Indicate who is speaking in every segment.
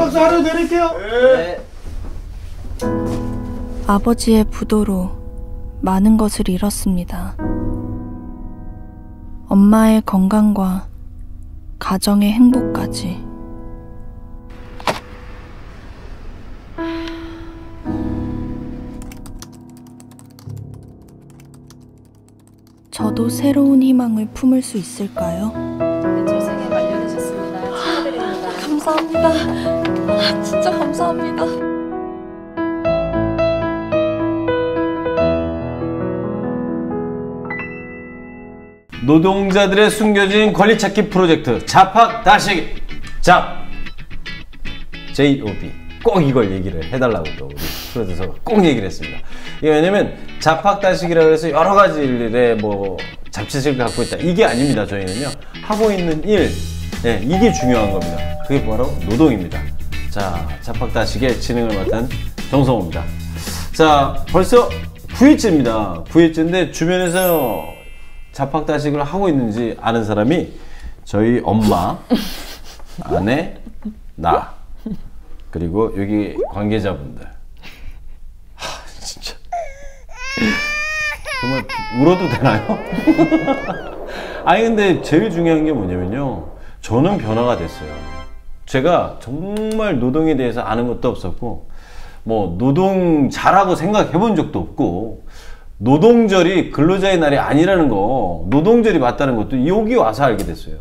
Speaker 1: 박수 하나 드릴게요. 네.
Speaker 2: 아버지의 부도로 많은 것을 잃었습니다. 엄마의 건강과 가정의 행복까지. 저도 새로운 희망을 품을 수 있을까요?
Speaker 3: 출생에 관련하셨습니다. 축하드립니다.
Speaker 2: 감사합니다. 진짜 감사합니다.
Speaker 1: 노동자들의 숨겨진 권리찾기 프로젝트 잡학다시기 잡 JOB 꼭 이걸 얘기를 해달라고 또 우리 프로듀서가 꼭 얘기를 했습니다. 이게 왜냐면 잡학다시기라고 해서 여러 가지 일에 뭐 잡지식을 갖고 있다 이게 아닙니다. 저희는요 하고 있는 일 이게 중요한 겁니다. 그게 바로 노동입니다. 자, 잡학다시기의 진행을 맡은 정성호입니다. 자, 벌써 9일째입니다. 9일째인데 주변에서 잡학다식을 하고 있는지 아는 사람이 저희 엄마, 아내, 나 그리고 여기 관계자분들. 진짜 정말 울어도 되나요? 아니 근데 제일 중요한 게 뭐냐면요, 저는 변화가 됐어요. 제가 정말 노동에 대해서 아는 것도 없었고 뭐 노동자라고 생각해 본 적도 없고 노동절이 근로자의 날이 아니라는 거, 노동절이 맞다는 것도 여기 와서 알게 됐어요.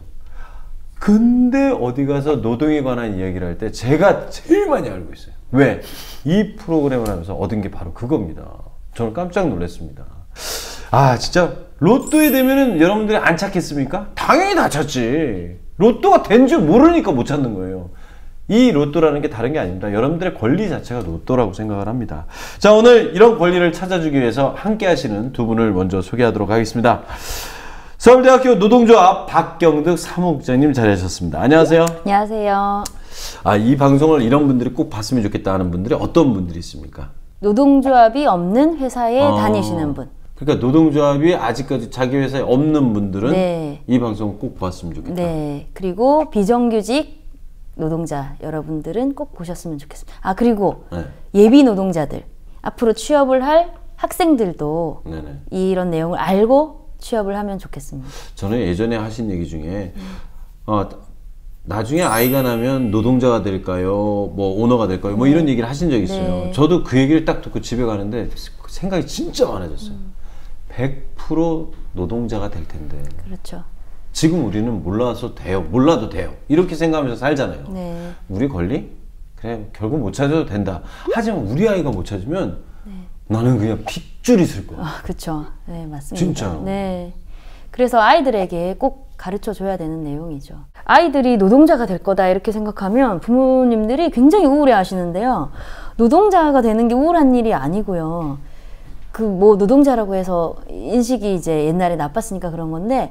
Speaker 1: 근데 어디 가서 노동에 관한 이야기를 할 때 제가 제일 많이 알고 있어요. 왜? 이 프로그램을 하면서 얻은 게 바로 그겁니다. 저는 깜짝 놀랐습니다. 아 진짜 로또에 되면은 여러분들이 안 찾겠습니까? 당연히 다 찾지. 로또가 된 줄 모르니까 못 찾는 거예요. 이 로또라는 게 다른 게 아닙니다. 여러분들의 권리 자체가 로또라고 생각을 합니다. 자, 오늘 이런 권리를 찾아주기 위해서 함께 하시는 두 분을 먼저 소개하도록 하겠습니다. 서울대학교 노동조합 박경득 사무국장님 자리하셨습니다. 안녕하세요.
Speaker 3: 안녕하세요.
Speaker 1: 아, 이 방송을 이런 분들이 꼭 봤으면 좋겠다 하는 분들이 어떤 분들이 있습니까?
Speaker 3: 노동조합이 없는 회사에 다니시는 분.
Speaker 1: 그러니까 노동조합이 아직까지 자기 회사에 없는 분들은
Speaker 3: 네.
Speaker 1: 이 방송을 꼭 봤으면 좋겠다.
Speaker 3: 네. 그리고 비정규직 노동자 여러분들은 꼭 보셨으면 좋겠습니다. 아, 그리고
Speaker 1: 네.
Speaker 3: 예비 노동자들, 앞으로 취업을 할 학생들도
Speaker 1: 네네.
Speaker 3: 이런 내용을 알고 취업을 하면 좋겠습니다.
Speaker 1: 저는 예전에 하신 얘기 중에 나중에 아이가 나면 노동자가 될까요? 뭐 오너가 될까요? 뭐 이런 얘기를 하신 적이 있어요.
Speaker 3: 네.
Speaker 1: 저도 그 얘기를 딱 듣고 집에 가는데 생각이 진짜 많아졌어요. 100% 노동자가 될 텐데.
Speaker 3: 그렇죠.
Speaker 1: 지금 우리는 몰라도 돼요. 이렇게 생각하면서 살잖아요.
Speaker 3: 네.
Speaker 1: 우리 권리? 그래, 결국 못 찾아도 된다. 하지만 우리 아이가 못 찾으면 나는 그냥 핏줄이 쓸 거야.
Speaker 3: 아, 그렇죠. 네, 맞습니다.
Speaker 1: 진짜요?
Speaker 3: 네. 그래서 아이들에게 꼭 가르쳐 줘야 되는 내용이죠. 아이들이 노동자가 될 거다 이렇게 생각하면 부모님들이 굉장히 우울해 하시는데요. 노동자가 되는 게 우울한 일이 아니고요. 그 뭐 노동자라고 해서 인식이 이제 옛날에 나빴으니까 그런 건데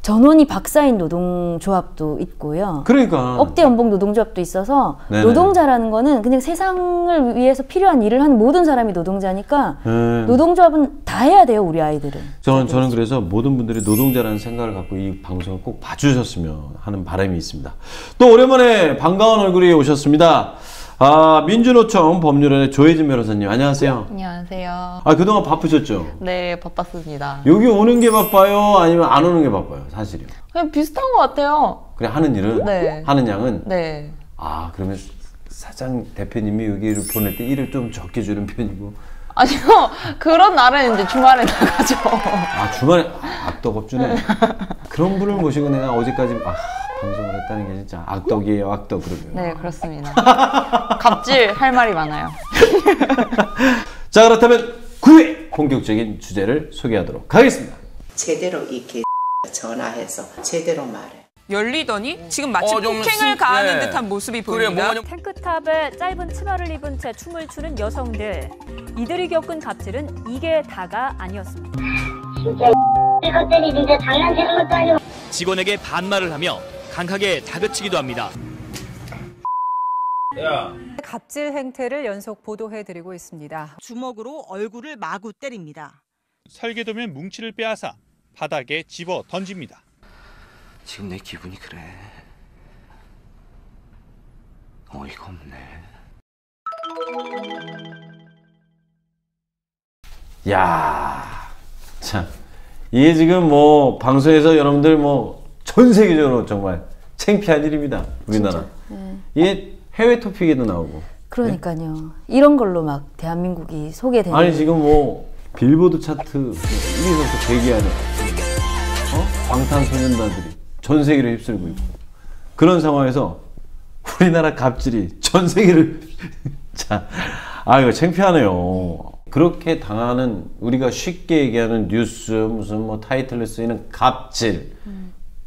Speaker 3: 전원이 박사인 노동조합도 있고요.
Speaker 1: 그러니까
Speaker 3: 억대 연봉 노동조합도 있어서
Speaker 1: 네네.
Speaker 3: 노동자라는 거는 그냥 세상을 위해서 필요한 일을 하는 모든 사람이 노동자니까 노동조합은 다 해야 돼요, 우리 아이들은.
Speaker 1: 저는 그래서 모든 분들이 노동자라는 생각을 갖고 이 방송을 꼭 봐주셨으면 하는 바람이 있습니다. 또 오랜만에 반가운 얼굴이 오셨습니다. 아, 민주노총 법률원의 조혜진 변호사님, 안녕하세요.
Speaker 4: 안녕하세요.
Speaker 1: 아, 그동안 바쁘셨죠?
Speaker 4: 네, 바빴습니다.
Speaker 1: 여기 오는 게 바빠요? 아니면 안 오는 게 바빠요? 사실이요.
Speaker 4: 그냥 비슷한 것 같아요.
Speaker 1: 그래, 하는 일은?
Speaker 4: 네.
Speaker 1: 하는 양은?
Speaker 4: 네.
Speaker 1: 아, 그러면 사장 대표님이 여기를 보낼 때 일을 좀 적게 주는 편이고.
Speaker 4: 아니요, 그런 날은 이제 주말에 나가죠.
Speaker 1: 아, 주말에 악덕업주네. 그런 분을 모시고 내가 어제까지 방송을 했다는 게 진짜 악덕이에요, 악덕. 그러면.
Speaker 4: 네, 그렇습니다. 갑질 할 말이 많아요.
Speaker 1: 자, 그렇다면 9회 본격적인 주제를 소개하도록 하겠습니다.
Speaker 5: 제대로 이렇게 전화해서 제대로 말해.
Speaker 6: 열리더니 지금 마치 폭행을 가하는 듯한 모습이 보입니다.
Speaker 7: 탱크탑에 짧은 치마를 입은 채 춤을 추는 여성들. 이들이 겪은 갑질은 이게 다가 아니었습니다.
Speaker 8: 진짜 이것들이 진짜 장난치는 것도 아니고.
Speaker 9: 직원에게 반말을 하며 강하게 다그치기도 합니다.
Speaker 10: 갑질 행태를 연속 보도해드리고 있습니다.
Speaker 11: 주먹으로 얼굴을 마구 때립니다.
Speaker 12: 설계도면 뭉치를 빼앗아 바닥에 집어 던집니다.
Speaker 13: 지금 내 기분이 그래. 어이가 없네.
Speaker 1: 야, 참 이게 지금 뭐 방송에서 여러분들 뭐 전 세계적으로 정말 창피한 일입니다. 우리나라.
Speaker 3: 네.
Speaker 1: 이게 해외 토픽에도 나오고.
Speaker 3: 그러니까요.
Speaker 1: 네?
Speaker 3: 이런 걸로 막 대한민국이 소개되는.
Speaker 1: 아니 지금 뭐 빌보드 차트 1위부터 대기하는 방탄소년단들이 전 세계를 휩쓸고 있고 그런 상황에서 우리나라 갑질이 전 세계를 자, 이거 창피하네요. 그렇게 당하는 우리가 쉽게 얘기하는 뉴스 무슨 뭐 타이틀에 쓰이는 갑질,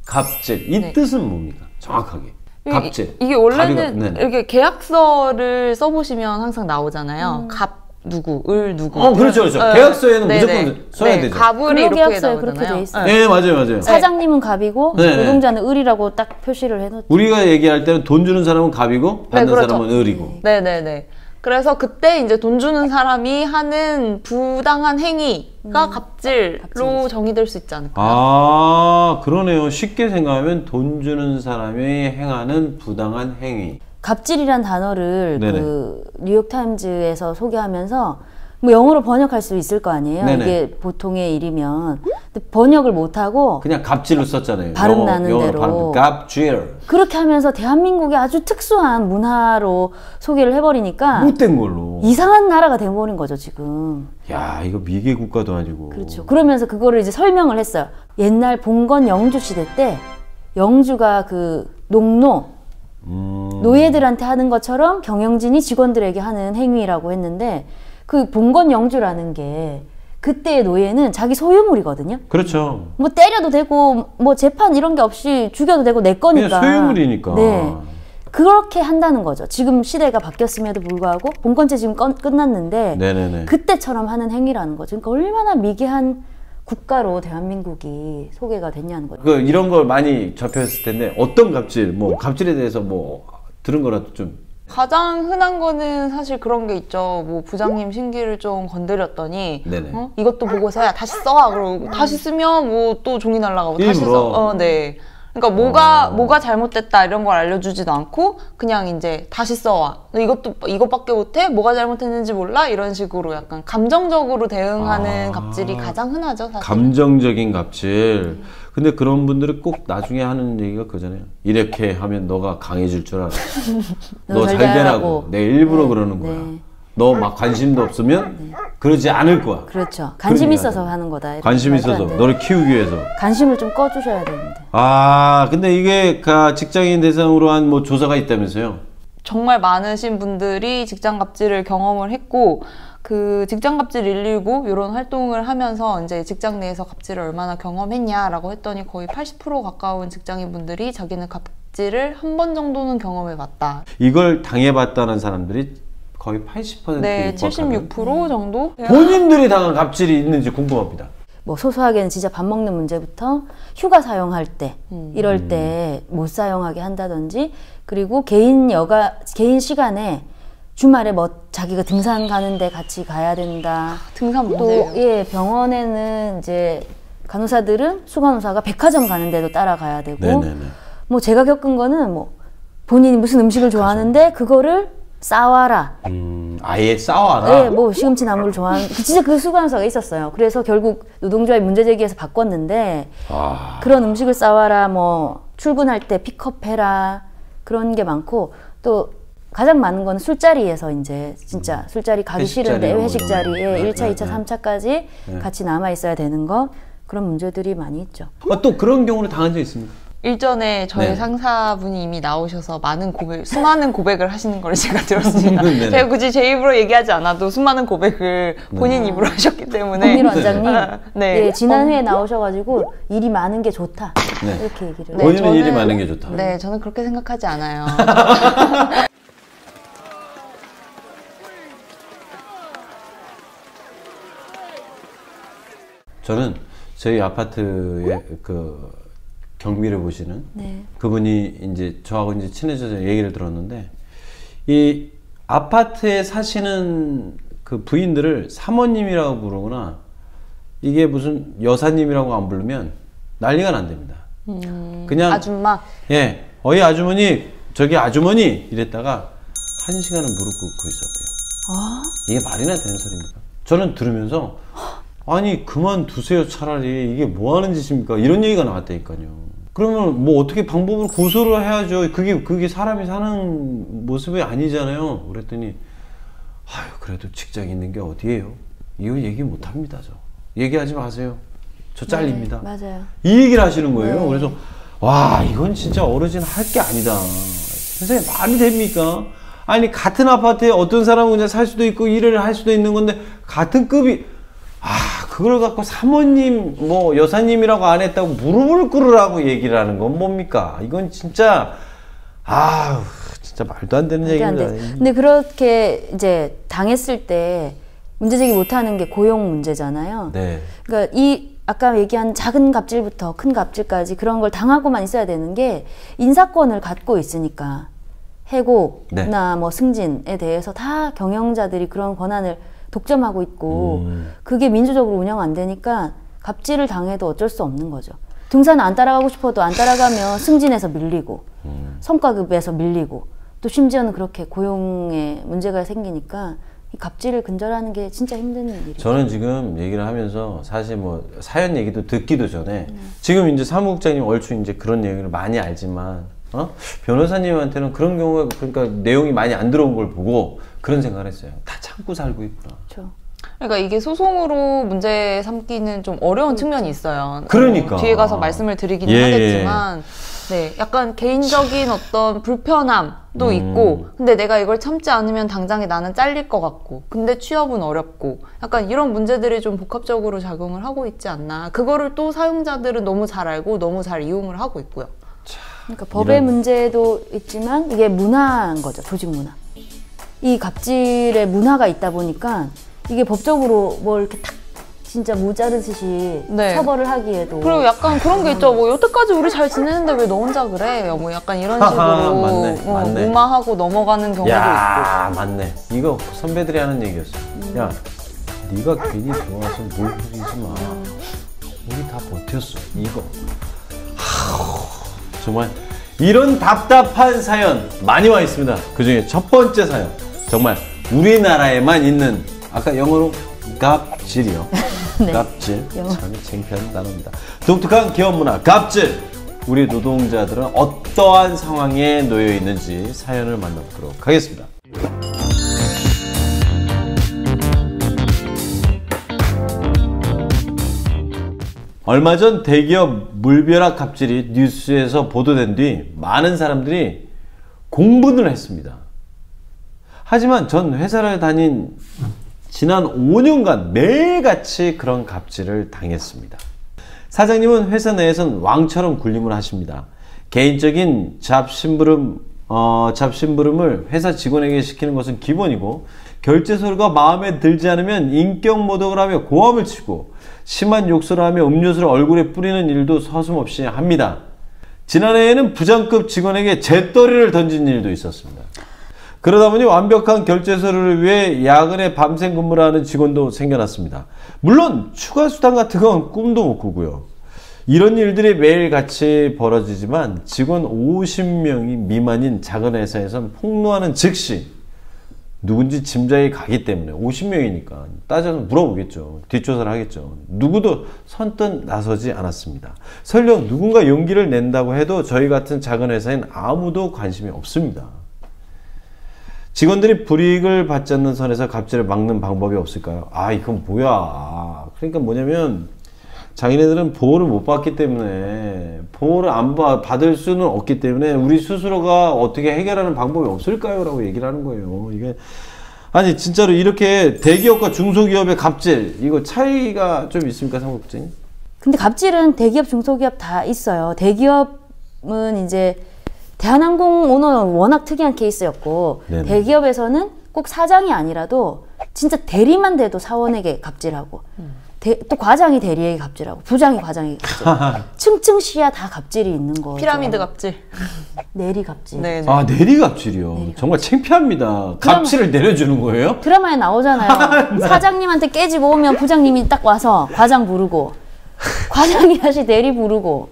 Speaker 1: 갑질 이
Speaker 4: 네.
Speaker 1: 뜻은 뭡니까? 정확하게 갑질.
Speaker 4: 이게 원래는
Speaker 1: 갑이가,
Speaker 4: 이렇게 계약서를 써보시면 항상 나오잖아요. 갑 누구, 을 누구.
Speaker 1: 그렇죠, 그렇죠.
Speaker 4: 네.
Speaker 1: 계약서에는
Speaker 4: 네네.
Speaker 1: 무조건 써야 되죠.
Speaker 4: 갑을 이렇게
Speaker 3: 근로계약서에
Speaker 4: 나오잖아요.
Speaker 3: 그렇게 돼 있어요.
Speaker 1: 네, 맞아요, 맞아요.
Speaker 3: 사장님은 갑이고
Speaker 1: 네.
Speaker 3: 노동자는 을이라고 딱 표시를 해놓죠.
Speaker 1: 우리가 얘기할 때는 돈 주는 사람은 갑이고 받는
Speaker 4: 그렇죠.
Speaker 1: 사람은 을이고.
Speaker 4: 네네네. 그래서 그때 이제 돈 주는 사람이 하는 부당한 행위가 갑질로 정의될 수 있지 않을까.
Speaker 1: 아, 그러네요. 쉽게 생각하면 돈 주는 사람이 행하는 부당한 행위.
Speaker 3: 갑질이란 단어를
Speaker 1: 네네.
Speaker 3: 그 뉴욕타임즈에서 소개하면서 뭐 영어로 번역할 수 있을 거 아니에요.
Speaker 1: 네네.
Speaker 3: 이게 보통의 일이면. 근데 번역을 못하고
Speaker 1: 그냥 갑질로 썼잖아요.
Speaker 3: 발음 나는 대로.
Speaker 1: 갑질.
Speaker 3: 그렇게 하면서 대한민국이 아주 특수한 문화로 소개를 해버리니까
Speaker 1: 못된 걸로.
Speaker 3: 이상한 나라가 돼버린 거죠 지금.
Speaker 1: 야, 이거 미개 국가도 아니고.
Speaker 3: 그렇죠. 그러면서 그거를 이제 설명을 했어요. 옛날 봉건 영주 시대 때 영주가 그 농노 노예들한테 하는 것처럼 경영진이 직원들에게 하는 행위라고 했는데 그 봉건 영주라는 게 그때의 노예는 자기 소유물이거든요.
Speaker 1: 그렇죠.
Speaker 3: 뭐 때려도 되고 뭐 재판 이런 게 없이 죽여도 되고 내 거니까.
Speaker 1: 그냥 소유물이니까.
Speaker 3: 네. 그렇게 한다는 거죠. 지금 시대가 바뀌었음에도 불구하고 봉건제 지금 끝났는데
Speaker 1: 네네네.
Speaker 3: 그때처럼 하는 행위라는 거죠. 그러니까 얼마나 미개한 국가로 대한민국이 소개가 됐냐는 거죠.
Speaker 1: 이런 걸 많이 접했을 텐데 어떤 갑질, 뭐 갑질에 대해서 뭐 들은 거라도 좀.
Speaker 4: 가장 흔한 거는 사실 그런 게 있죠. 뭐 부장님 심기를 좀 건드렸더니 이것도 보고서야 다시 써. 그러고 다시 쓰면 뭐 또 종이 날라가고 다시 써. 네. 그러니까 뭐가 잘못됐다 이런 걸 알려주지도 않고 그냥 이제 다시 써와. 이것밖에 못해? 뭐가 잘못했는지 몰라? 이런 식으로 약간 감정적으로 대응하는 갑질이 가장 흔하죠. 사실.
Speaker 1: 감정적인 갑질. 근데 그런 분들은 꼭 나중에 하는 얘기가 그거잖아요. 이렇게 하면 너가 강해질 줄 알아. 너 잘 되라고. 내 일부러 그러는 거야. 너 막 관심도 없으면 그러지 않을 거야.
Speaker 3: 그렇죠. 관심 있어서 하는 거다.
Speaker 1: 관심 있어서 너를 키우기 위해서.
Speaker 3: 관심을 좀 꺼주셔야 되는데.
Speaker 1: 근데 이게 직장인 대상으로 한 뭐 조사가 있다면서요?
Speaker 4: 정말 많으신 분들이 직장 갑질을 경험을 했고 그 직장 갑질 119 이런 활동을 하면서 이제 직장 내에서 갑질을 얼마나 경험했냐라고 했더니 거의 80% 가까운 직장인 분들이 자기는 갑질을 한 번 정도는 경험해봤다.
Speaker 1: 이걸 당해봤다는 사람들이 거의 80%.
Speaker 4: 네, 76% 정도?
Speaker 1: 본인들이 당한 갑질이 있는지 궁금합니다.
Speaker 3: 뭐 소소하게는 진짜 밥 먹는 문제부터 휴가 사용할 때 이럴 때 못 사용하게 한다든지 그리고 개인 시간에 주말에 뭐 자기가 등산 가는데 같이 가야 된다.
Speaker 4: 등산
Speaker 3: 또
Speaker 4: 문제예요.
Speaker 3: 병원에는 이제 간호사들은 수간호사가 백화점 가는데도 따라가야 되고
Speaker 1: 네네네.
Speaker 3: 뭐 제가 겪은 거는 뭐 본인이 무슨 음식을 좋아하는데 그거를 싸와라.
Speaker 1: 아예 싸와라?
Speaker 3: 네, 뭐 시금치 나물을 좋아하는 진짜 그 수간호사가 있었어요. 그래서 결국 노동조합이 문제 제기해서 바꿨는데 그런 음식을 싸와라, 뭐 출근할 때 픽업해라 그런 게 많고 또 가장 많은 건 술자리에서 이제 진짜 술자리 가기 싫은데 회식 자리에 1차, 2차, 3차까지 같이 남아 있어야 되는 거 그런 문제들이 많이 있죠.
Speaker 1: 또 그런 경우를 당한 적 있습니까?
Speaker 4: 일전에 저희 상사분이 이미 나오셔서 수많은 고백을 하시는 걸 제가 들었습니다. 제가 굳이 제 입으로 얘기하지 않아도 수많은 고백을 본인 입으로 하셨기 때문에.
Speaker 3: 엄밀 원장님,
Speaker 4: 네.
Speaker 3: 예, 지난 회에 나오셔가지고 일이 많은 게 좋다 이렇게 얘기를.
Speaker 1: 본인은 일이 많은 게 좋다.
Speaker 4: 네, 저는 그렇게 생각하지 않아요.
Speaker 1: 저는 저희 아파트의 경비를 보시는 그분이 이제 저하고 이제 친해져서 얘기를 들었는데 이 아파트에 사시는 그 부인들을 사모님이라고 부르거나 이게 무슨 여사님이라고 안 부르면 난리가 난답니다. 그냥
Speaker 4: 아줌마.
Speaker 1: 예, 어이 아주머니, 저기 아주머니 이랬다가 1시간을 무릎 꿇고 있었대요. 이게 말이나 되는 소리입니까? 저는 들으면서 아니 그만두세요 차라리 이게 뭐 하는 짓입니까? 이런 얘기가 나왔다니까요. 그러면 뭐 어떻게 방법을 고소를 해야죠. 그게 사람이 사는 모습이 아니잖아요. 그랬더니 아유 그래도 직장 있는 게 어디예요? 이거 얘기 못 합니다. 저 얘기하지 마세요. 저 잘립니다.
Speaker 3: 네, 맞아요.
Speaker 1: 이 얘기를 하시는 거예요.
Speaker 3: 네.
Speaker 1: 그래서 와 이건 진짜 어르신 할 게 아니다. 선생님 말이 됩니까? 아니 같은 아파트에 어떤 사람은 그냥 살 수도 있고 일을 할 수도 있는 건데 같은 급이 그걸 갖고 사모님 뭐 여사님이라고 안 했다고 무릎을 꿇으라고 얘기를 하는 건 뭡니까? 이건 진짜 진짜 말도 안 되는 얘기입니다.
Speaker 3: 근데 그렇게 이제 당했을 때 문제제기 못하는 게 고용 문제잖아요.
Speaker 1: 네.
Speaker 3: 그러니까 이 아까 얘기한 작은 갑질부터 큰 갑질까지 그런 걸 당하고만 있어야 되는 게 인사권을 갖고 있으니까 해고나 뭐 승진에 대해서 다 경영자들이 그런 권한을 독점하고 있고 그게 민주적으로 운영 안 되니까 갑질을 당해도 어쩔 수 없는 거죠. 등산을 안 따라가고 싶어도 안 따라가면 승진에서 밀리고 성과급에서 밀리고 또 심지어는 그렇게 고용에 문제가 생기니까 이 갑질을 근절하는 게 진짜 힘든 일이죠.
Speaker 1: 저는 지금 얘기를 하면서 사실 뭐 사연 얘기도 듣기도 전에 지금 이제 사무국장님 얼추 이제 그런 얘기를 많이 알지만 변호사님한테는 그런 경우가 그러니까 내용이 많이 안 들어온 걸 보고 그런 생각을 했어요. 다 참고 살고 있구나.
Speaker 3: 그렇죠.
Speaker 4: 그러니까 이게 소송으로 문제 삼기는 좀 어려운 측면이 있어요.
Speaker 1: 그러니까
Speaker 4: 뒤에 가서 말씀을 드리기는 하겠지만 네, 약간 개인적인 어떤 불편함도 있고 근데 내가 이걸 참지 않으면 당장에 나는 잘릴 것 같고 근데 취업은 어렵고 약간 이런 문제들이 좀 복합적으로 작용을 하고 있지 않나. 그거를 또 사용자들은 너무 잘 알고 너무 잘 이용을 하고 있고요.
Speaker 3: 그러니까 법의 문제도 있지만 이게 문화인 거죠. 조직 문화. 이 갑질의 문화가 있다 보니까 이게 법적으로 뭐 이렇게 탁 진짜 모자르듯이 처벌을 하기에도
Speaker 4: 그리고 약간 그런 게 있죠. 뭐 여태까지 우리 잘 지내는데 왜 너 혼자 그래? 뭐 약간 이런 식으로
Speaker 1: 맞네.
Speaker 4: 무마하고 넘어가는 경우도 있고.
Speaker 1: 맞네. 이거 선배들이 하는 얘기였어. 야, 네가 괜히 들어와서 물 뿌리지 마. 우리 다 버텼어. 이거. 정말 이런 답답한 사연 많이 와 있습니다. 그 중에 첫 번째 사연. 정말 우리나라에만 있는 아까 영어로 갑질이요.
Speaker 3: 네.
Speaker 1: 갑질. 참 창피한 단어입니다. 독특한 기업 문화 갑질. 우리 노동자들은 어떠한 상황에 놓여 있는지 사연을 만나보도록 하겠습니다. 얼마 전 대기업 물벼락 갑질이 뉴스에서 보도된 뒤 많은 사람들이 공분을 했습니다. 하지만 전 회사를 다닌 지난 5년간 매일같이 그런 갑질을 당했습니다. 사장님은 회사 내에선 왕처럼 군림을 하십니다. 개인적인 잡심부름을 회사 직원에게 시키는 것은 기본이고 결제서류가 마음에 들지 않으면 인격 모독을 하며 고함을 치고 심한 욕설을 하며 음료수를 얼굴에 뿌리는 일도 서슴없이 합니다. 지난해에는 부장급 직원에게 재떨이를 던진 일도 있었습니다. 그러다 보니 완벽한 결제 서류를 위해 야근에 밤샘 근무를 하는 직원도 생겨났습니다. 물론 추가 수당 같은 건 꿈도 못 꾸고요. 이런 일들이 매일같이 벌어지지만 직원 50명이 미만인 작은 회사에선 폭로하는 즉시 누군지 짐작이 가기 때문에 50명이니까 따져서 물어보겠죠. 뒷조사를 하겠죠. 누구도 선뜻 나서지 않았습니다. 설령 누군가 용기를 낸다고 해도 저희 같은 작은 회사엔 아무도 관심이 없습니다. 직원들이 불이익을 받지 않는 선에서 갑질을 막는 방법이 없을까요? 이건 뭐야. 그러니까 뭐냐면 자기네들은 보호를 못 받기 때문에 보호를 안 받을 수는 없기 때문에 우리 스스로가 어떻게 해결하는 방법이 없을까요? 라고 얘기를 하는 거예요. 이게 아니 진짜로 이렇게 대기업과 중소기업의 갑질 이거 차이가 좀 있습니까? 사무국장님?
Speaker 3: 근데 갑질은 대기업 중소기업 다 있어요. 대기업은 이제 대한항공 오너는 워낙 특이한 케이스였고 네네. 대기업에서는 꼭 사장이 아니라도 진짜 대리만 돼도 사원에게 갑질하고 또 과장이 대리에게 갑질하고 부장이 과장에게 갑질하고 층층 시야 다 갑질이 있는 거죠.
Speaker 4: 피라미드 갑질.
Speaker 3: 내리 갑질.
Speaker 4: 네네.
Speaker 1: 내리 갑질이요. 내리 정말 창피합니다. 갑질을 내려주는 거예요?
Speaker 3: 드라마에 나오잖아요. 사장님한테 깨지고 오면 부장님이 딱 와서 과장 부르고 과장이 다시 대리 부르고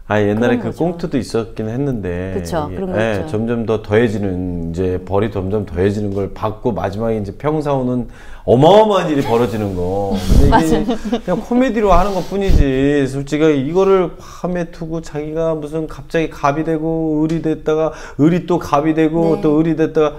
Speaker 1: 아 옛날에 그 꽁트도 있었긴 했는데
Speaker 3: 그쵸, 그런 거 있죠.
Speaker 1: 점점 더 더해지는 이제 벌이 점점 더해지는 걸 받고 마지막에 이제 평사오는 어마어마한 일이 벌어지는 거. 근데 이게 그냥 코미디로 하는 것뿐이지. 솔직히 이거를 화매 투고 자기가 무슨 갑자기 갑이 되고 을이 됐다가 을이 또 갑이 되고 또 을이 됐다가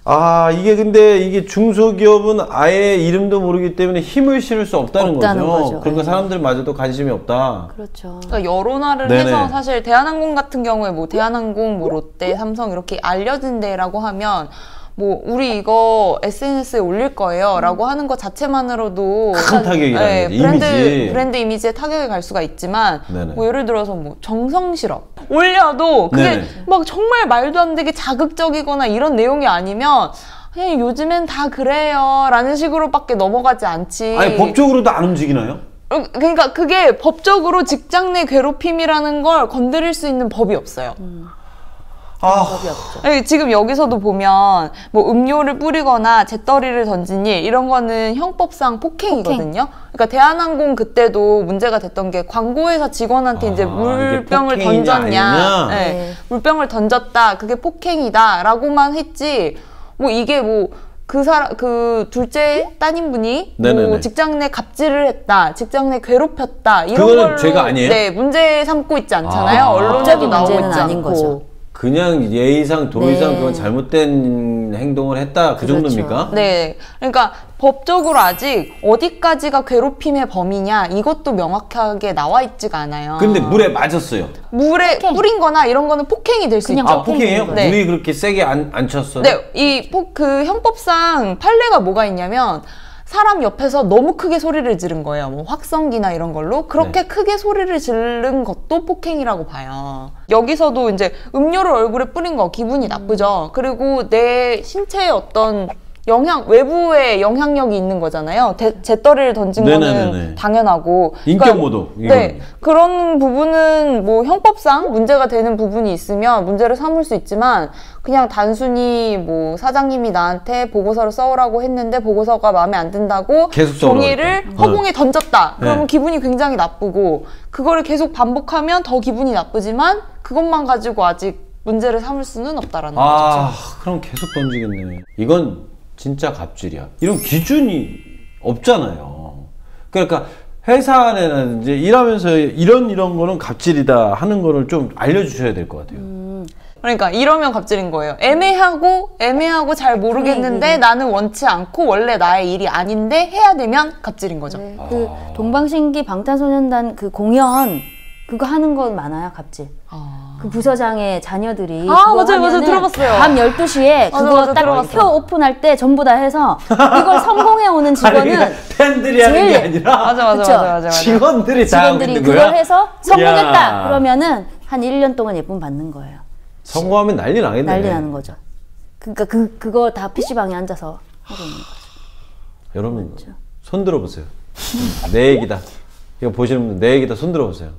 Speaker 1: 아 이게 근데 이게 중소기업은 아예 이름도 모르기 때문에 힘을 실을 수 없다는 거죠. 그러니까 사람들마저도 관심이 없다.
Speaker 3: 그렇죠.
Speaker 4: 그러니까 여론화를 해서 사실 대한항공 같은 경우에 뭐 대한항공, 뭐 롯데, 삼성 이렇게 알려진 데라고 하면 뭐 우리 이거 SNS에 올릴 거예요 라고 하는 것 자체만으로도
Speaker 1: 큰 타격이라는 거지.
Speaker 4: 브랜드 이미지에 타격이 갈 수가 있지만 뭐 예를 들어서 뭐 정성실업 올려도 그게 막 정말 말도 안 되게 자극적이거나 이런 내용이 아니면 그냥 요즘엔 다 그래요 라는 식으로밖에 넘어가지 않지.
Speaker 1: 아니 법적으로도 안 움직이나요?
Speaker 4: 그러니까 그게 법적으로 직장 내 괴롭힘이라는 걸 건드릴 수 있는 법이 없어요. 법이 없죠. 지금 여기서도 보면 뭐 음료를 뿌리거나 재떨이를 던진 일 이런 거는 형법상 폭행이거든요. 그러니까 대한항공 그때도 문제가 됐던 게 광고회사 직원한테 이제 물병을 던졌냐, 물병을 던졌다, 그게 폭행이다라고만 했지. 뭐 이게 뭐 그 둘째 따님분이 뭐 직장 내 갑질을 했다, 직장 내 괴롭혔다 이런 걸로
Speaker 1: 죄가 아니에요?
Speaker 4: 문제 삼고 있지 않잖아요. 언론에도 나오고 있지 않고.
Speaker 3: 거죠.
Speaker 1: 그냥 예의상 도의상 그건 잘못된 행동을 했다 그 정도입니까?
Speaker 4: 네, 그러니까 법적으로 아직 어디까지가 괴롭힘의 범위냐 이것도 명확하게 나와 있지가 않아요.
Speaker 1: 근데 물에 맞았어요.
Speaker 4: 물에 뿌린 거나 이런 거는 폭행이 될 수 있죠.
Speaker 1: 아 폭행이에요? 물이 그렇게 세게 안 쳤어요?
Speaker 4: 네, 그 형법상 판례가 뭐가 있냐면 사람 옆에서 너무 크게 소리를 지른 거예요. 뭐 확성기나 이런 걸로. 그렇게 크게 소리를 지른 것도 폭행이라고 봐요. 여기서도 이제 음료를 얼굴에 뿌린 거 기분이 나쁘죠. 그리고 내 신체에 어떤 외부의 영향력이 있는 거잖아요. 재떨이를 던진 거는 당연하고.
Speaker 1: 인격모독.
Speaker 4: 네. 그런 부분은 뭐 형법상 문제가 되는 부분이 있으면 문제를 삼을 수 있지만 그냥 단순히 뭐 사장님이 나한테 보고서를 써오라고 했는데 보고서가 마음에 안 든다고 종이를 허공에 던졌다. 그러면 기분이 굉장히 나쁘고 그거를 계속 반복하면 더 기분이 나쁘지만 그것만 가지고 아직 문제를 삼을 수는 없다라는 거죠.
Speaker 1: 그럼 계속 던지겠네. 이건 진짜 갑질이야. 이런 기준이 없잖아요. 그러니까 회사 안에라든지 일하면서 이런 거는 갑질이다 하는 거를 좀 알려주셔야 될 것 같아요.
Speaker 4: 그러니까 이러면 갑질인 거예요. 애매하고 잘 모르겠는데 나는 원치 않고 원래 나의 일이 아닌데 해야 되면 갑질인 거죠.
Speaker 3: 그 동방신기 방탄소년단 그 공연 그거 하는 건 많아요, 갑질. 그 부서장의 자녀들이
Speaker 4: 맞아요 들어봤어요.
Speaker 3: 밤 12시에 그거 딱 표 오픈할 때 전부 다 해서 이걸 성공해 오는 직원은
Speaker 1: 팬들이 하는 게 아니라
Speaker 4: 맞아.
Speaker 1: 직원들이 다 하고 있는 거야?
Speaker 3: 그걸 해서 성공했다 그러면은 한 1년 동안 예쁨 받는 거예요.
Speaker 1: 성공하면 난리 나겠네.
Speaker 3: 난리 나는 거죠. 그러니까 그거 다 PC방에 앉아서 하고 있는 거죠.
Speaker 1: 여러분 손 들어보세요. 내 얘기다. 이거 보시는 분들 내 얘기다 손 들어보세요.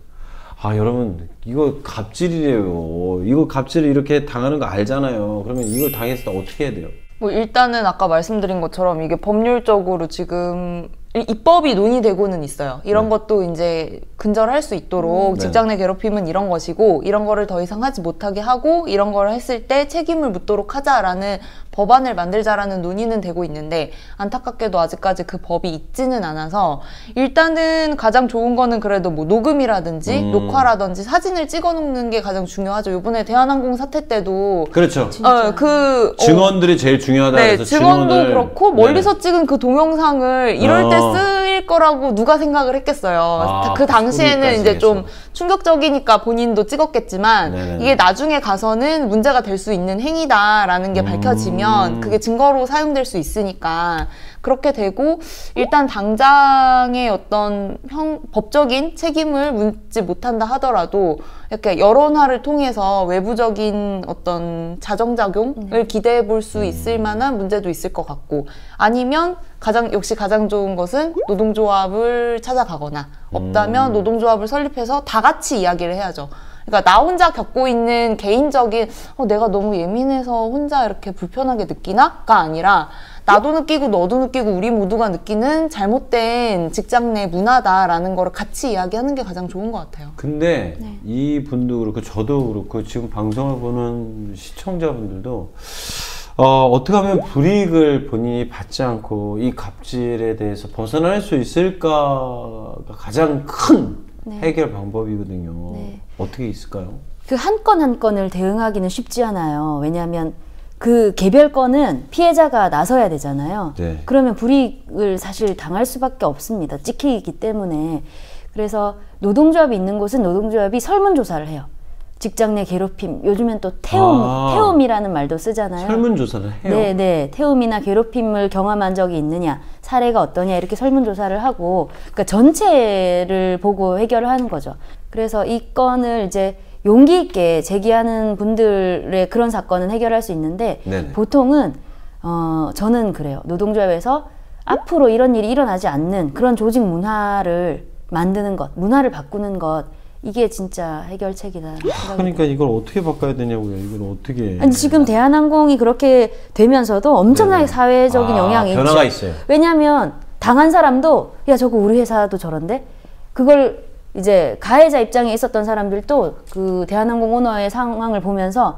Speaker 1: 여러분 이거 갑질이래요. 이거 갑질을 이렇게 당하는 거 알잖아요. 그러면 이거 당했을 때 어떻게 해야 돼요?
Speaker 4: 뭐 일단은 아까 말씀드린 것처럼 이게 법률적으로 지금 입법이 논의되고는 있어요. 이런 것도 이제 근절할 수 있도록 직장 내 괴롭힘은 이런 것이고 이런 거를 더 이상 하지 못하게 하고 이런 걸 했을 때 책임을 묻도록 하자라는 법안을 만들자라는 논의는 되고 있는데 안타깝게도 아직까지 그 법이 있지는 않아서 일단은 가장 좋은 거는 그래도 뭐 녹음이라든지 녹화라든지 사진을 찍어 놓는 게 가장 중요하죠. 이번에 대한항공 사태 때도
Speaker 1: 그렇죠.
Speaker 4: 증언들이
Speaker 1: 제일 중요하다 해서
Speaker 4: 증언도 그렇고 멀리서 찍은 그 동영상을 이럴 때 쓰일 거라고 누가 생각을 했겠어요. 그 당시에는 이제 좀 충격적이니까 본인도 찍었겠지만 이게 나중에 가서는 문제가 될 수 있는 행위다라는 게 밝혀지면 그게 증거로 사용될 수 있으니까 그렇게 되고 일단 당장의 어떤 법적인 책임을 묻지 못한다 하더라도 이렇게 여론화를 통해서 외부적인 어떤 자정작용을 기대해 볼 수 있을 만한 문제도 있을 것 같고 아니면 역시 가장 좋은 것은 노동조합을 찾아가거나 없다면 노동조합을 설립해서 다 같이 이야기를 해야죠. 그러니까 나 혼자 겪고 있는 개인적인 내가 너무 예민해서 혼자 이렇게 불편하게 느끼나?가 아니라 나도 느끼고 너도 느끼고 우리 모두가 느끼는 잘못된 직장 내 문화다라는 거를 같이 이야기하는 게 가장 좋은 것 같아요.
Speaker 1: 근데 이 분도 그렇고 저도 그렇고 지금 방송을 보는 시청자분들도 어떻게 하면 불이익을 본인이 받지 않고 이 갑질에 대해서 벗어날 수 있을까가 가장 큰 해결 방법이거든요. 어떻게 있을까요?
Speaker 3: 그 한 건 한 건을 대응하기는 쉽지 않아요. 왜냐하면 그 개별 건은 피해자가 나서야 되잖아요. 그러면 불이익을 사실 당할 수밖에 없습니다. 찍히기 때문에. 그래서 노동조합이 있는 곳은 노동조합이 설문조사를 해요. 직장 내 괴롭힘, 요즘엔 또 태움이라는 말도 쓰잖아요.
Speaker 1: 설문조사를 해요?
Speaker 3: 네네. 태움이나 괴롭힘을 경험한 적이 있느냐, 사례가 어떠냐, 이렇게 설문조사를 하고, 그러니까 전체를 보고 해결을 하는 거죠. 그래서 이 건을 이제 용기 있게 제기하는 분들의 그런 사건은 해결할 수 있는데, 보통은, 저는 그래요. 노동조합에서 앞으로 이런 일이 일어나지 않는 그런 조직 문화를 만드는 것, 문화를 바꾸는 것, 이게 진짜 해결책이다.
Speaker 1: 그러니까 이걸 어떻게 바꿔야 되냐고요. 이걸 어떻게.
Speaker 3: 아니, 지금 대한항공이 그렇게 되면서도 엄청나게 사회적인 영향이
Speaker 1: 변화가
Speaker 3: 있죠.
Speaker 1: 있어요.
Speaker 3: 왜냐하면 당한 사람도 야 저거 우리 회사도 저런데? 그걸 이제 가해자 입장에 있었던 사람들도 그 대한항공 오너의 상황을 보면서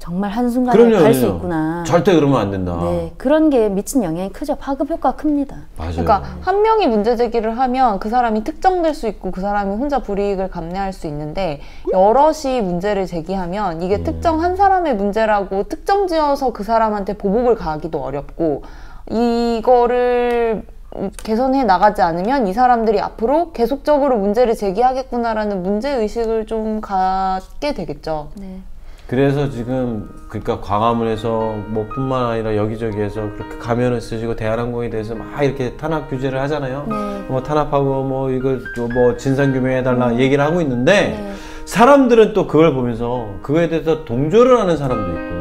Speaker 3: 정말 한순간에 갈 수 있구나.
Speaker 1: 절대 그러면 안 된다.
Speaker 3: 네, 그런 게 미친 영향이 크죠. 파급 효과가 큽니다.
Speaker 1: 맞아요.
Speaker 4: 그러니까 한 명이 문제 제기를 하면 그 사람이 특정될 수 있고 그 사람이 혼자 불이익을 감내할 수 있는데, 여럿이 문제를 제기하면 이게 특정 한 사람의 문제라고 특정 지어서 그 사람한테 보복을 가하기도 어렵고, 이거를 개선해 나가지 않으면 이 사람들이 앞으로 계속적으로 문제를 제기하겠구나라는 문제의식을 좀 갖게 되겠죠.
Speaker 1: 그래서 지금 그러니까 광화문에서 뭐 뿐만 아니라 여기저기에서 그렇게 가면을 쓰시고 대한항공에 대해서 막 이렇게 탄압 규제를 하잖아요. 뭐 탄압하고 뭐 이걸 뭐 진상 규명해달라 얘기를 하고 있는데, 사람들은 또 그걸 보면서 그거에 대해서 동조를 하는 사람도 있고,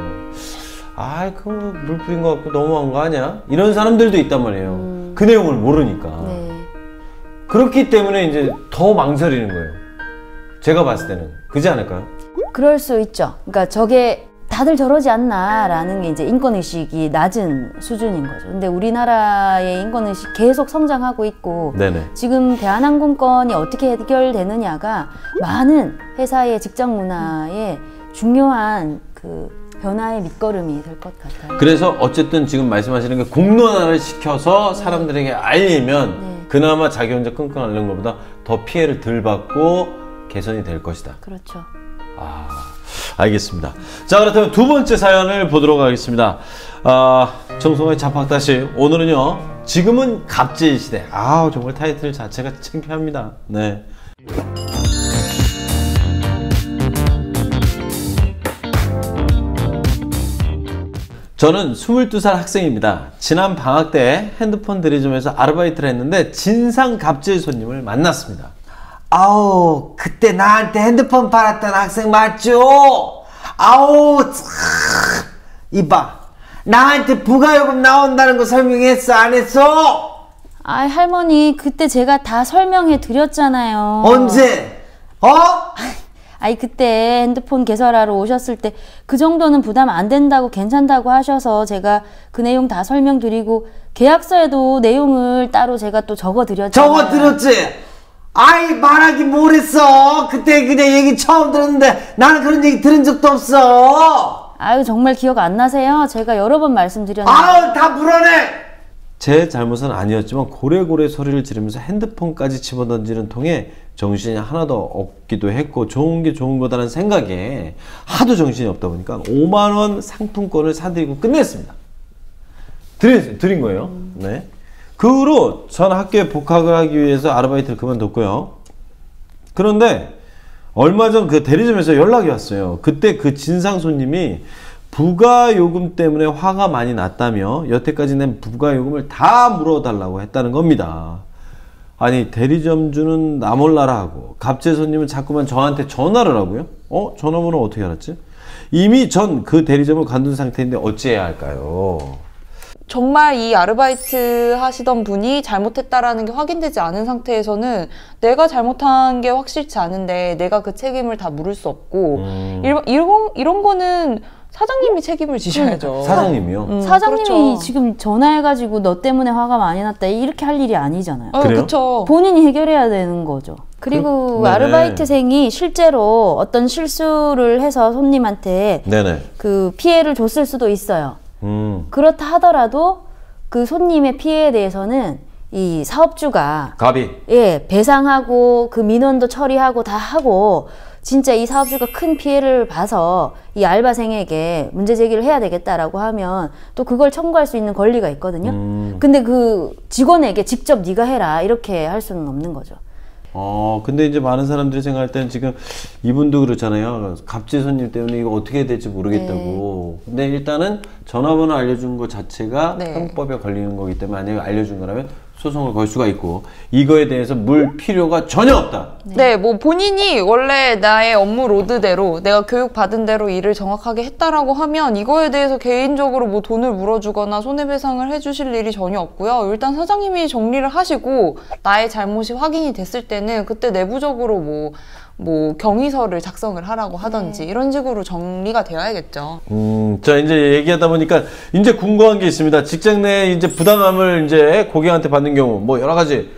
Speaker 1: 그거 물 뿌린 것 같고 너무한 거 아니야? 이런 사람들도 있단 말이에요. 그 내용을 모르니까. 그렇기 때문에 이제 더 망설이는 거예요. 제가 봤을 때는. 그렇지 않을까요?
Speaker 3: 그럴 수 있죠. 그러니까 저게 다들 저러지 않나 라는 게 이제 인권의식이 낮은 수준인 거죠. 근데 우리나라의 인권의식 계속 성장하고 있고, 지금 대한항공 건이 어떻게 해결되느냐가 많은 회사의 직장 문화의 중요한 그 변화의 밑거름이 될 것 같아요.
Speaker 1: 그래서 어쨌든 지금 말씀하시는 게 공론화를 시켜서 사람들에게 알리면 그나마 자기 혼자 끙끙 앓는 것보다 더 피해를 덜 받고 개선이 될 것이다.
Speaker 3: 그렇죠.
Speaker 1: 알겠습니다. 자, 그렇다면 두 번째 사연을 보도록 하겠습니다. 정성의 자팍다시, 오늘은요, 지금은 갑질 시대. 정말 타이틀 자체가 창피합니다. 네. 저는 22살 학생입니다. 지난 방학 때 핸드폰 대리점에서 아르바이트를 했는데 진상 갑질 손님을 만났습니다.
Speaker 13: 그때 나한테 핸드폰 팔았던 학생 맞죠? 이봐, 나한테 부가요금 나온다는 거 설명했어, 안 했어?
Speaker 3: 할머니, 그때 제가 다 설명해 드렸잖아요.
Speaker 13: 언제?
Speaker 3: 그때 핸드폰 개설하러 오셨을 때 그 정도는 부담 안 된다고 괜찮다고 하셔서 제가 그 내용 다 설명드리고, 계약서에도 내용을 따로 제가 또 적어드렸잖아요.
Speaker 13: 적어드렸지? 말하기 뭘 했어? 그때 그냥 얘기 처음 들었는데 나는 그런 얘기 들은 적도 없어.
Speaker 3: 정말 기억 안 나세요? 제가 여러 번 말씀드렸는데.
Speaker 13: 다 물어내!
Speaker 1: 제 잘못은 아니었지만 고래고래 소리를 지르면서 핸드폰까지 집어던지는 통에 정신이 하나도 없기도 했고, 좋은 게 좋은 거다라는 생각에 하도 정신이 없다 보니까 5만 원 상품권을 사드리고 끝냈습니다. 드린 거예요. 네. 그 후로 전 학교에 복학을 하기 위해서 아르바이트를 그만뒀고요. 그런데 얼마 전 그 대리점에서 연락이 왔어요. 그때 그 진상 손님이 부가요금 때문에 화가 많이 났다며 여태까지 낸 부가요금을 다 물어달라고 했다는 겁니다. 아니, 대리점주는 나 몰라라 하고 갑질 손님은 자꾸만 저한테 전화를 하고요. 전화번호 어떻게 알았지? 이미 전 그 대리점을 관둔 상태인데 어찌해야 할까요?
Speaker 4: 정말 이 아르바이트 하시던 분이 잘못했다라는 게 확인되지 않은 상태에서는 내가 잘못한 게 확실치 않은데 내가 그 책임을 다 물을 수 없고, 이런 거는 사장님이 책임을 지셔야죠.
Speaker 1: 사장님이요?
Speaker 3: 사장님이
Speaker 4: 그렇죠.
Speaker 3: 지금 전화해가지고 너 때문에 화가 많이 났다 이렇게 할 일이 아니잖아요.
Speaker 1: 그래요?
Speaker 4: 그렇죠.
Speaker 3: 본인이 해결해야 되는 거죠. 그리고
Speaker 1: 네네.
Speaker 3: 아르바이트생이 실제로 어떤 실수를 해서 손님한테
Speaker 1: 네네.
Speaker 3: 그 피해를 줬을 수도 있어요. 그렇다 하더라도 그 손님의 피해에 대해서는 이 사업주가
Speaker 1: 갑이
Speaker 3: 예 배상하고 그 민원도 처리하고 다 하고 진짜 이 사업주가 큰 피해를 봐서 이 알바생에게 문제 제기를 해야 되겠다라고 하면 또 그걸 청구할 수 있는 권리가 있거든요. 근데 그 직원에게 직접 네가 해라 이렇게 할 수는 없는 거죠.
Speaker 1: 근데 이제 많은 사람들이 생각할 때는 지금 이분도 그렇잖아요. 갑질 손님 때문에 이거 어떻게 해야 될지 모르겠다고. 네. 근데 일단은 전화번호 알려준 것 자체가
Speaker 4: 네.
Speaker 1: 형법에 걸리는 거기 때문에 만약에 알려준 거라면 소송을 걸 수가 있고 이거에 대해서 물 필요가 전혀 없다.
Speaker 4: 네, 뭐 본인이 원래 나의 업무 로드대로 내가 교육받은 대로 일을 정확하게 했다라고 하면 이거에 대해서 개인적으로 뭐 돈을 물어주거나 손해배상을 해주실 일이 전혀 없고요. 일단 사장님이 정리를 하시고 나의 잘못이 확인이 됐을 때는 그때 내부적으로 뭐 경위서를 작성을 하라고 하던지 이런 식으로 정리가 되어야겠죠.
Speaker 1: 자 이제 얘기하다 보니까 이제 궁금한 게 있습니다. 직장 내에 이제 부당함을 이제 고객한테 받는 경우 뭐 여러 가지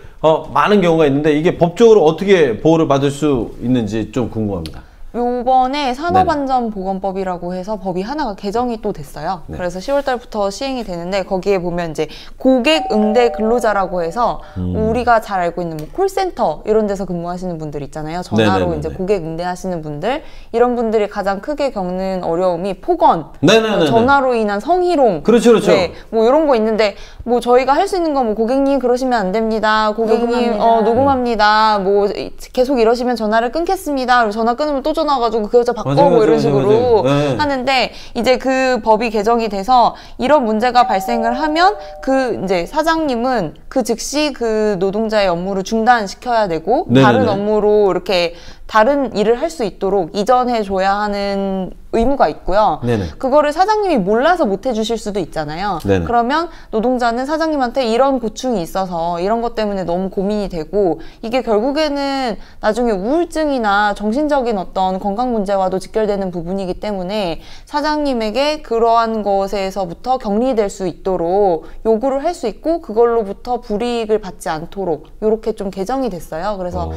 Speaker 1: 많은 경우가 있는데 이게 법적으로 어떻게 보호를 받을 수 있는지 좀 궁금합니다.
Speaker 4: 요번에 산업안전보건법이라고 해서 법이 하나가 개정이 또 됐어요.
Speaker 1: 네.
Speaker 4: 그래서 10월 달부터 시행이 되는데 거기에 보면 이제 고객 응대 근로자라고 해서 우리가 잘 알고 있는 뭐 콜센터 이런 데서 근무하시는 분들 있잖아요. 전화로
Speaker 1: 네네네네.
Speaker 4: 이제 고객 응대하시는 분들 이런 분들이 가장 크게 겪는 어려움이 폭언,
Speaker 1: 네네네네.
Speaker 4: 전화로 인한 성희롱,
Speaker 1: 그렇죠, 그렇죠.
Speaker 4: 네, 뭐 이런 거 있는데 뭐 저희가 할 수 있는 건 뭐 고객님 그러시면 안 됩니다. 고객님 녹음합니다. 뭐 계속 이러시면 전화를 끊겠습니다. 그리고 전화 끊으면 또 전화가지고 그 여자 바꿔 뭐 이런 식으로
Speaker 1: 네.
Speaker 4: 하는데 이제 그 법이 개정이 돼서 이런 문제가 발생을 하면 그 이제 사장님은 그 즉시 그 노동자의 업무를 중단시켜야 되고
Speaker 1: 네네네.
Speaker 4: 다른 업무로 이렇게 다른 일을 할 수 있도록 이전해 줘야 하는 의무가 있고요.
Speaker 1: 네네.
Speaker 4: 그거를 사장님이 몰라서 못 해주실 수도 있잖아요.
Speaker 1: 네네.
Speaker 4: 그러면 노동자는 사장님한테 이런 고충이 있어서 이런 것 때문에 너무 고민이 되고 이게 결국에는 나중에 우울증이나 정신적인 어떤 건강 문제와도 직결되는 부분이기 때문에 사장님에게 그러한 것에서부터 격리될 수 있도록 요구를 할 수 있고 그걸로부터 불이익을 받지 않도록 이렇게 좀 개정이 됐어요. 그래서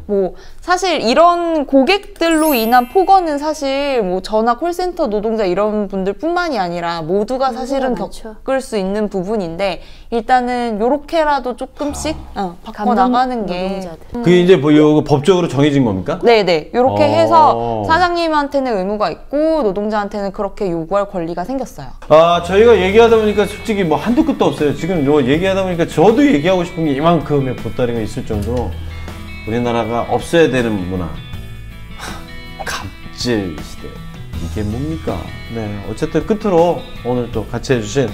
Speaker 4: 뭐 사실 이런 고객들로 인한 폭언은 사실 뭐 전화 콜센터 노동자 이런 분들 뿐만이 아니라 모두가 사실은 겪을 수 있는 부분인데 일단은 요렇게라도 조금씩 바꿔 나가는 게
Speaker 1: 그게 이제 뭐 이거 법적으로 정해진 겁니까?
Speaker 4: 네네 요렇게 해서 사장님한테는 의무가 있고 노동자한테는 그렇게 요구할 권리가 생겼어요.
Speaker 1: 저희가 얘기하다 보니까 솔직히 뭐 한두 끝도 없어요. 지금 뭐 얘기하다 보니까 저도 얘기하고 싶은 게 이만큼의 보따리가 있을 정도로 우리나라가 없어야 되는 문화 갑질 시대 이게 뭡니까? 네, 어쨌든 끝으로 오늘 또 같이 해주신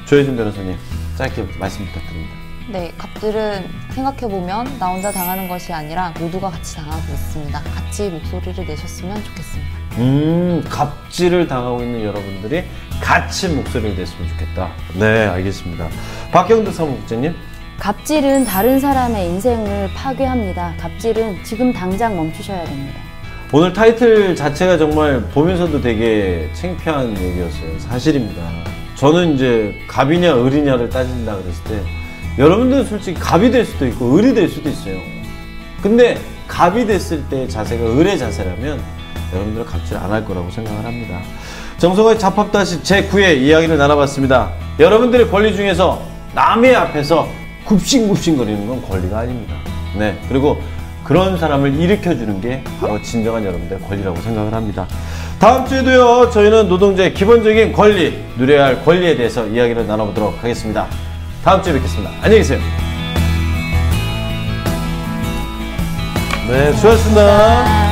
Speaker 1: 조혜진 변호사님 짧게 말씀 부탁드립니다.
Speaker 4: 네, 갑질은 생각해보면 나 혼자 당하는 것이 아니라 모두가 같이 당하고 있습니다. 같이 목소리를 내셨으면 좋겠습니다.
Speaker 1: 갑질을 당하고 있는 여러분들이 같이 목소리를 냈으면 좋겠다. 네, 알겠습니다. 박경득 사무국장님.
Speaker 3: 갑질은 다른 사람의 인생을 파괴합니다. 갑질은 지금 당장 멈추셔야 됩니다.
Speaker 1: 오늘 타이틀 자체가 정말 보면서도 되게 창피한 얘기였어요. 사실입니다. 저는 이제 갑이냐 을이냐를 따진다 그랬을 때 여러분들은 솔직히 갑이 될 수도 있고 을이 될 수도 있어요. 근데 갑이 됐을 때 자세가 을의 자세라면 여러분들은 갑질 안 할 거라고 생각을 합니다. 정성화의 잡합다시 제9회 이야기를 나눠봤습니다. 여러분들의 권리 중에서 남의 앞에서 굽신굽신거리는 건 권리가 아닙니다. 네, 그리고 그런 사람을 일으켜주는 게 바로 진정한 여러분들의 권리라고 생각을 합니다. 다음 주에도요, 저희는 노동자의 기본적인 권리, 누려야 할 권리에 대해서 이야기를 나눠보도록 하겠습니다. 다음 주에 뵙겠습니다. 안녕히 계세요. 네, 수고하셨습니다.